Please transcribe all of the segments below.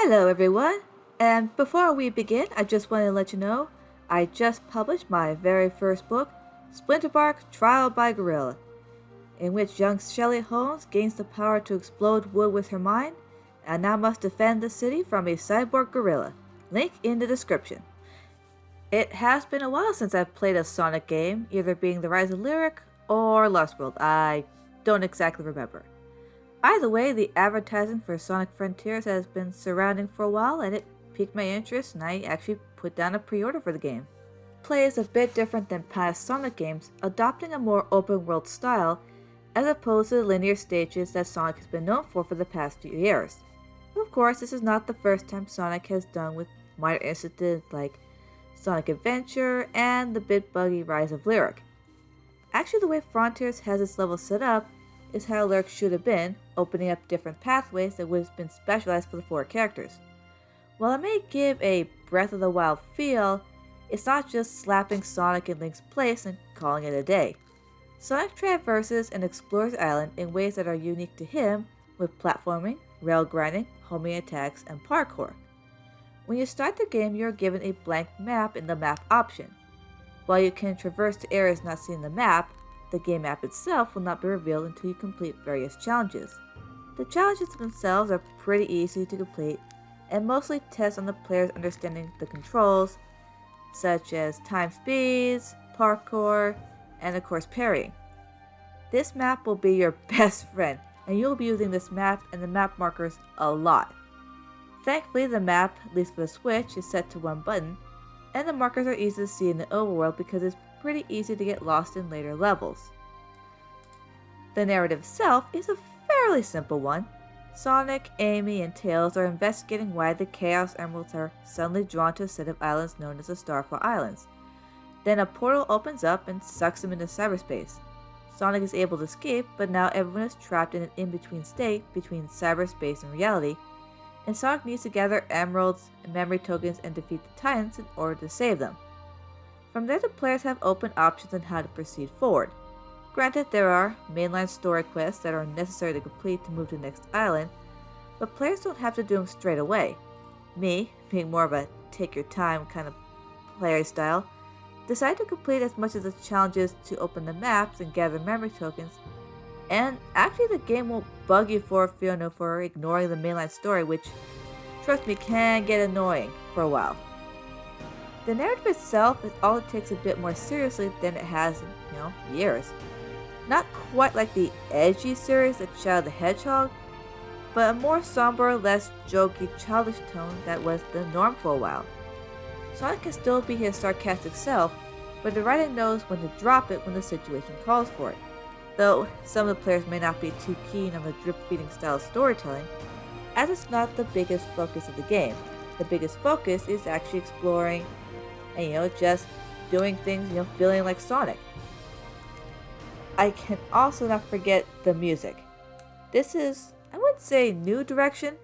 Hello everyone, and before we begin, I just want to let you know I just published my very first book, Splinterbark Trial by Gorilla, in which young Shelley Holmes gains the power to explode wood with her mind, and now must defend the city from a cyborg gorilla. Link in the description. It has been a while since I've played a Sonic game, either being The Rise of Lyric or Lost World. I don't exactly remember. Either way, the advertising for Sonic Frontiers has been surrounding for a while, and it piqued my interest, and I actually put down a pre-order for the game. Play is a bit different than past Sonic games, adopting a more open-world style as opposed to the linear stages that Sonic has been known for the past few years. But of course, this is not the first time Sonic has done with minor incidents like Sonic Adventure and the bit buggy Rise of Lyric. Actually, the way Frontiers has its level set up is how Lyric should have been, opening up different pathways that would have been specialized for the four characters. While it may give a Breath of the Wild feel, it's not just slapping Sonic in Link's place and calling it a day. Sonic traverses and explores the island in ways that are unique to him, with platforming, rail grinding, homing attacks, and parkour. When you start the game, you're given a blank map in the map option. While you can traverse to areas not seen in the map, the game map itself will not be revealed until you complete various challenges. The challenges themselves are pretty easy to complete and mostly test on the player's understanding the controls, such as time speeds, parkour, and of course parrying. This map will be your best friend, and you'll be using this map and the map markers a lot. Thankfully, the map, at least for the Switch, is set to one button, and the markers are easy to see in the overworld because it's pretty easy to get lost in later levels. The narrative itself is a fairly simple one. Sonic, Amy, and Tails are investigating why the Chaos Emeralds are suddenly drawn to a set of islands known as the Starfall Islands. Then a portal opens up and sucks them into cyberspace. Sonic is able to escape, but now everyone is trapped in an in-between state between cyberspace and reality, and Sonic needs to gather emeralds and memory tokens and defeat the Titans in order to save them. From there, the players have open options on how to proceed forward. Granted, there are mainline story quests that are necessary to complete to move to the next island, but players don't have to do them straight away. Me, being more of a take your time kind of player style, decided to complete as much of the challenges to open the maps and gather memory tokens, and actually the game won't bug you for ignoring the mainline story, which, trust me, can get annoying for a while. The narrative itself is all it takes a bit more seriously than it has in, years. Not quite like the edgy series that Shadow the Hedgehog, but a more somber, less jokey, childish tone that was the norm for a while. Sonic can still be his sarcastic self, but the writer knows when to drop it when the situation calls for it. Though some of the players may not be too keen on the drip-feeding style of storytelling, as it's not the biggest focus of the game. The biggest focus is actually exploring and just doing things, feeling like Sonic. I can also not forget the music. This is, I wouldn't say new direction,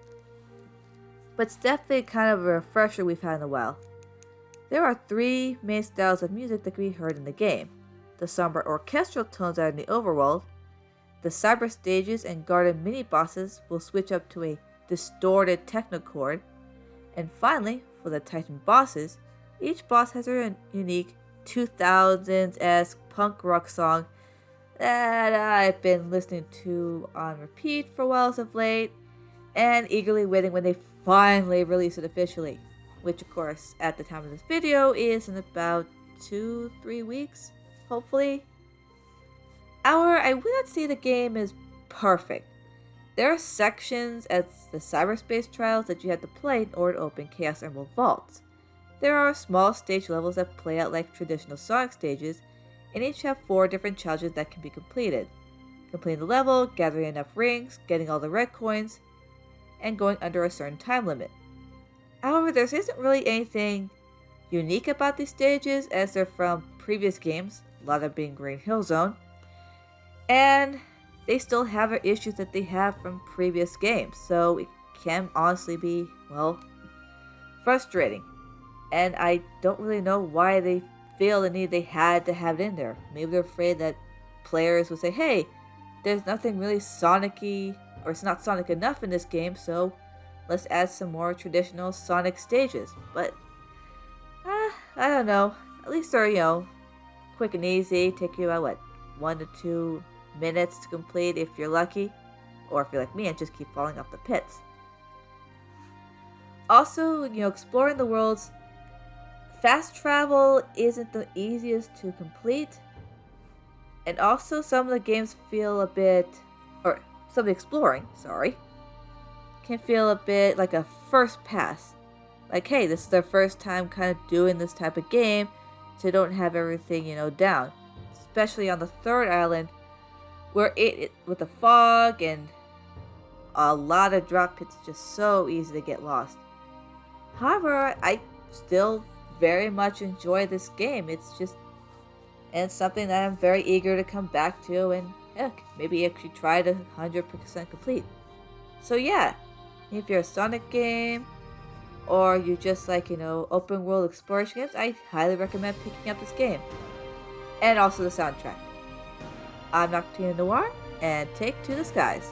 but it's definitely kind of a refresher we've had in a while. There are three main styles of music that can be heard in the game. The somber orchestral tones are in the overworld. The cyber stages and garden mini-bosses will switch up to a distorted techno chord. And finally, for the Titan bosses, each boss has their unique 2000s-esque punk rock song that I've been listening to on repeat for a while as of late, and eagerly waiting when they finally release it officially, which of course at the time of this video is in about 2-3 weeks, hopefully. I would not say the game is perfect. There are sections as the cyberspace trials that you have to play in order to open Chaos Emerald vaults. There are small stage levels that play out like traditional Sonic stages, and each have 4 different challenges that can be completed. Completing the level, gathering enough rings, getting all the red coins, and going under a certain time limit. However, there isn't really anything unique about these stages as they're from previous games, a lot of being Green Hill Zone, and they still have their issues that they have from previous games, so it can honestly be, frustrating. And I don't really know why they feel the need they had to have it in there. Maybe they're afraid that players would say, hey, there's nothing really Sonic-y, or it's not Sonic enough in this game, so let's add some more traditional Sonic stages. But, I don't know. At least they're, quick and easy. Take you about, 1 to 2 minutes to complete if you're lucky. Or if you're like me and just keep falling off the pits. Also, exploring the worlds, fast travel isn't the easiest to complete. And also, some of the games feel a bit, or some of the exploring, can feel a bit like a first pass. Like, hey, this is their first time kind of doing this type of game, so they don't have everything, down. Especially on the third island, where it with the fog and a lot of drop pits, it's just so easy to get lost. However, I still very much enjoy this game. It's something that I'm very eager to come back to and heck, maybe actually try to 100% complete. So yeah, if you're a Sonic game or you just like, open world exploration games, I highly recommend picking up this game. And also the soundtrack. I'm Noctina Noir, and take to the skies.